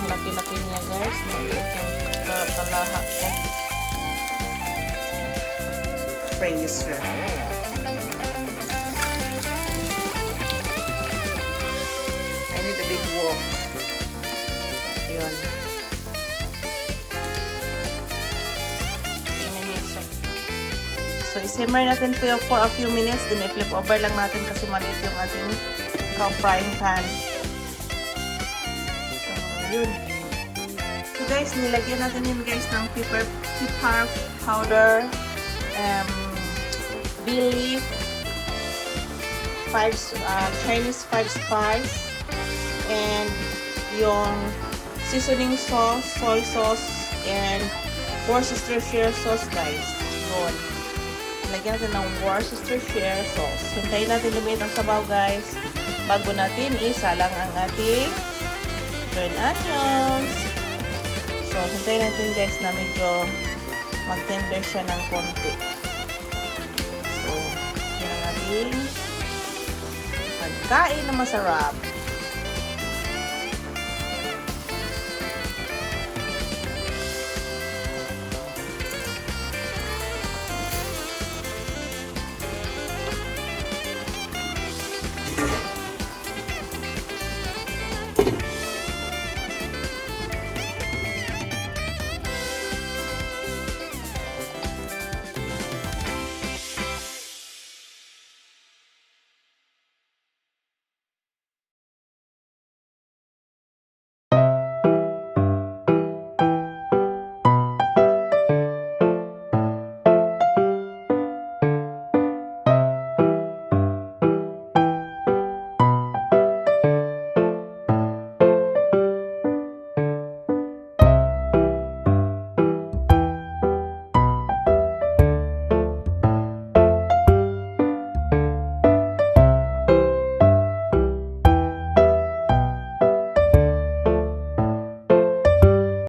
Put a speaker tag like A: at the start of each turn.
A: Laki-laki niya guys. Maliit yung kalaha ko.
B: Praise her. I need a big wok.
A: Yun. So, isimmer natin ito for a few minutes. Then, i-flip over lang natin kasi maliit yung ating frying pan. Yun. So guys, nilagyan natin yun guys ng pepper powder, bay leaf, Chinese 5 spice, and yung seasoning sauce, soy sauce, and Worcestershire sauce guys. Yun. Nilagyan natin ng Worcestershire sauce. Hintayin natin lumit ang sabaw guys. Bago natin isalang ang ating onions. So, hintayin natin guys na medyo mag-tender siya ng konti. So, yun ang ating pagkain na masarap.